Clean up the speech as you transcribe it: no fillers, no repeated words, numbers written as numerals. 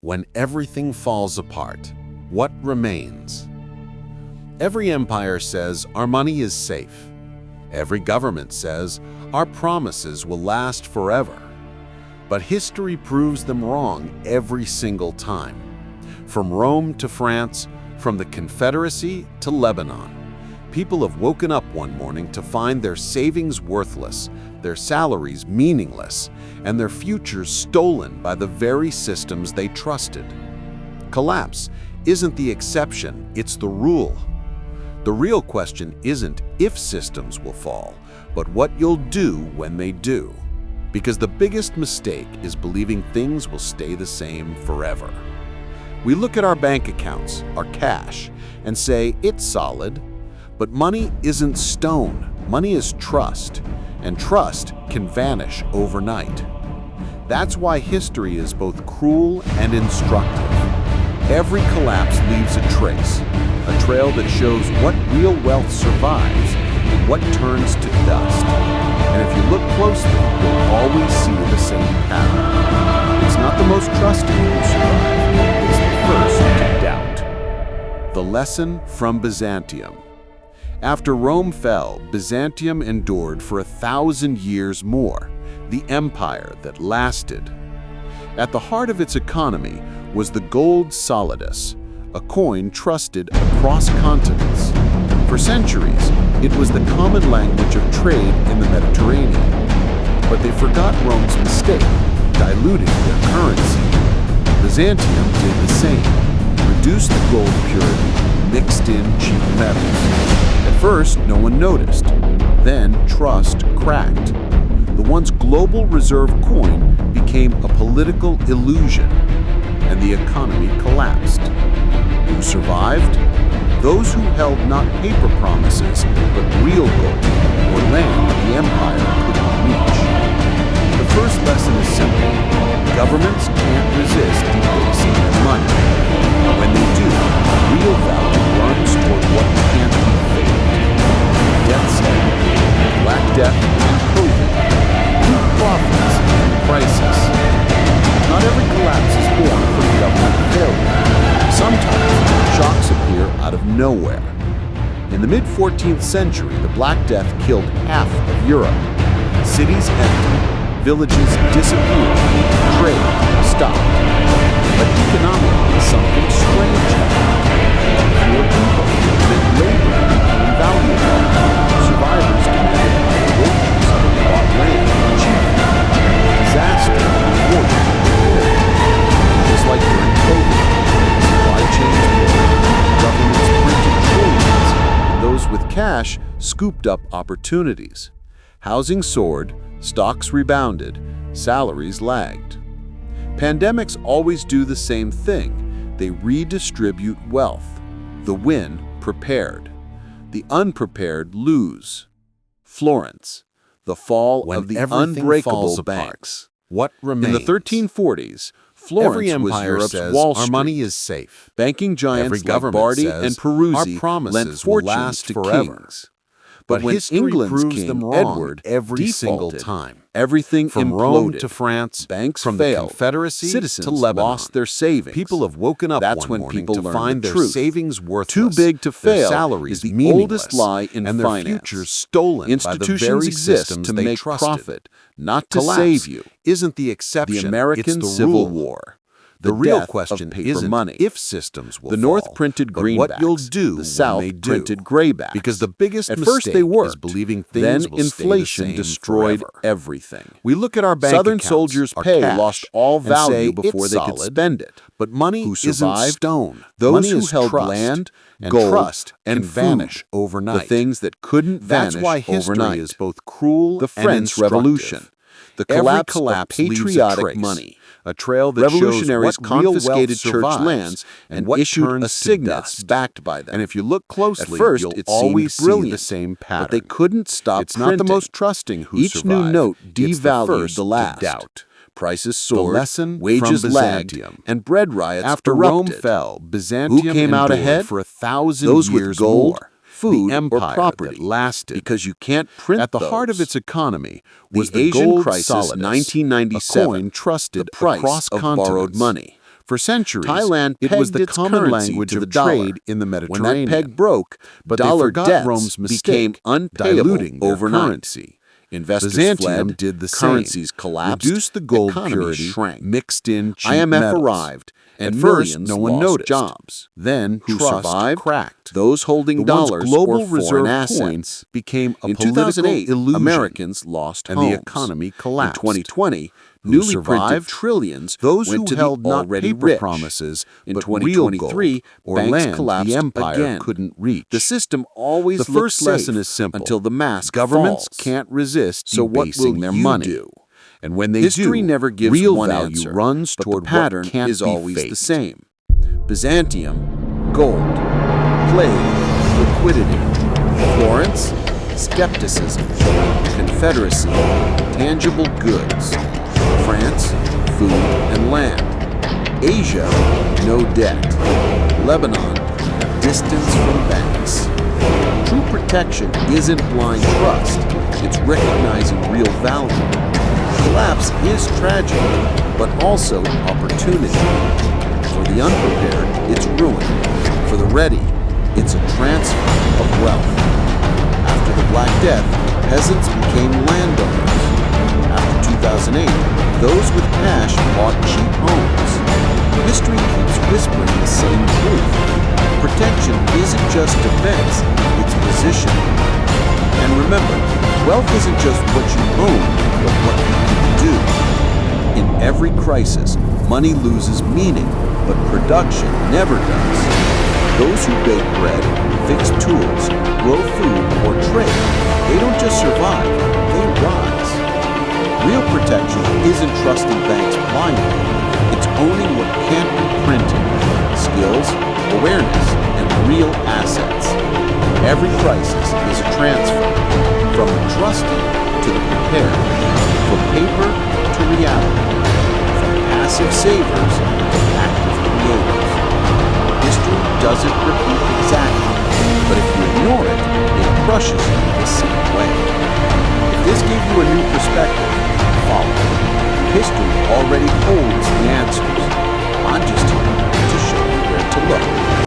When everything falls apart, what remains? Every empire says our money is safe. Every government says our promises will last forever. But history proves them wrong every single time. From Rome to France, from the Confederacy to Lebanon, people have woken up one morning to find their savings worthless, their salaries meaningless, and their futures stolen by the very systems they trusted. Collapse isn't the exception, it's the rule. The real question isn't if systems will fall, but what you'll do when they do. Because the biggest mistake is believing things will stay the same forever. We look at our bank accounts, our cash, and say it's solid. But money isn't stone, money is trust, and trust can vanish overnight. That's why history is both cruel and instructive. Every collapse leaves a trace, a trail that shows what real wealth survives and what turns to dust. And if you look closely, you'll always see the same pattern. It's not the most trusted who survive, it's the first to doubt. The lesson from Byzantium. After Rome fell, Byzantium endured for 1,000 years more, the empire that lasted. At the heart of its economy was the gold solidus, a coin trusted across continents. For centuries, it was the common language of trade in the Mediterranean. But they forgot Rome's mistake, diluting their currency. Byzantium did the same, reduced the gold purity, mixed in cheap metals. At first, no one noticed. Then, trust cracked. The once global reserve coin became a political illusion, and the economy collapsed. Who survived? Those who held not paper promises, but real gold, or land the empire couldn't reach. The first lesson is simple. Governments can't resist debasing their money. When they do, real value runs toward what can't be faked. Death's Head, Black Death, and COVID, new profits and crisis. Not every collapse is born from government failure. Sometimes shocks appear out of nowhere. In the mid-14th century, the Black Death killed half of Europe. Cities emptied, villages disappeared, trade stopped. But economically, something strange happened. Fewer people meant labor became valuable. Survivors demanded higher wages and bought land cheaper. Disaster rewarded repair. Just like during COVID, supply chains broke, governments printed trillions, and those with cash scooped up opportunities. Housing soared, stocks rebounded, salaries lagged. Pandemics always do the same thing. They redistribute wealth. The win prepared. The unprepared lose. Florence, the fall of the unbreakable banks. What remains? In the 1340s, Florence was Europe's Wall Street. Our money is safe. Banking giants like Bardi and Peruzzi lent fortunes to kings. But when England's king Edward every single defaulted, time. everything From imploded. Rome to France, Banks from failed. the Confederacy Citizens to Lebanon, lost their savings. People have woken up That's one when morning people to learned find the their truth. savings worthless. Too big to their fail salaries is the meaningless, oldest lie in and their finance. futures stolen Institutions by the very exist systems to they make trusted. profit, not to Collapse save you. isn't the exception, The American it's the Civil rule. War. The real death of question paper isn't money. if systems will The North fall, printed but greenbacks. what you'll do The South when they do. printed graybacks. Because the biggest At mistake first they worked. is believing things Then will inflation stay the same destroyed forever. everything. We look at our bank Southern accounts, soldiers' our pay cash, lost all and value say before it's they could solid, spend it. But money Who isn't survived? stone. Those Money who is held trust, land, and gold, trust and can vanish food, overnight. the things that couldn't vanish That's why history overnight. is both cruel The and French instructive. Revolution, the Every collapse collapse of leaves a patriotic trace, money. a trail that Revolutionaries shows what real confiscated wealth church survives lands and what issued turns to assignats dust. backed by them. And if you look closely, At first, you'll it always seemed brilliant, see the same pattern. but they couldn't stop It's not printing. the most trusting who Each survive. new note It's the devalued first the last. to doubt. Prices soared, lesson wages from lagged, Byzantium. and bread riots After erupted. Rome fell, Byzantium Who came out endured ahead? for 1,000 Those years with gold, more. food, the empire or property, that lasted. because you can't print At the heart of those. its economy The was Asian gold crisis, solidus, 1997, a coin trusted the price across of continents. borrowed money. For centuries, Thailand it was pegged the its common currency language to of the dollar. trade in the When Mediterranean. that peg broke, But they dollar forgot debts Rome's mistake, became unpayable diluting their overnight. currency. Investors Byzantium fled, did the same. currencies collapsed, Reduced the gold economies purity, shrank. mixed in cheap IMF metals. arrived, At and first, millions no one lost noticed. jobs. Then, Who trust survived? cracked. Those holding The once dollars global or reserve foreign coin assets. became a In political 2008, illusion, Americans lost and homes. the economy collapsed. In 2020, Who newly printed survived? trillions Those went who to held the not already paper rich. promises, In but 2023, real gold or banks land collapsed the empire again. couldn't reach. The system always The looks first safe lesson is simple. until the mask Governments falls. can't resist So what debasing will their you money. do? And when they History do, never gives real one value answer, runs but toward the pattern what can't is be always faked. the same. Byzantium, gold. Plague, liquidity. Florence, skepticism. Confederacy, tangible goods. France, food and land. Asia, no debt. Lebanon, distance from banks. True protection isn't blind trust, it's recognizing real value. Collapse is tragic, but also opportunity. For the unprepared, it's ruin. For the ready, it's a transfer of wealth. After the Black Death, peasants became landowners. After 2008, those with cash bought cheap homes. History keeps whispering the same truth. Protection isn't just defense, it's positioning. And remember, wealth isn't just what you own, but what you can do. In every crisis, money loses meaning, but production never does. Those who bake bread, fix tools, grow food, or trade, they don't just survive, they rise. Real protection isn't trusting banks blindly, it's owning what can't be printed: skills, awareness, and real assets. Every crisis is a transfer, from the trusted to the prepared, from paper to reality, from passive savers to active creators. History doesn't repeat exactly, but if you ignore it, it crushes you the same way. If this gave you a new perspective, follow it. History already holds the answers. I'm just here to show you where to look.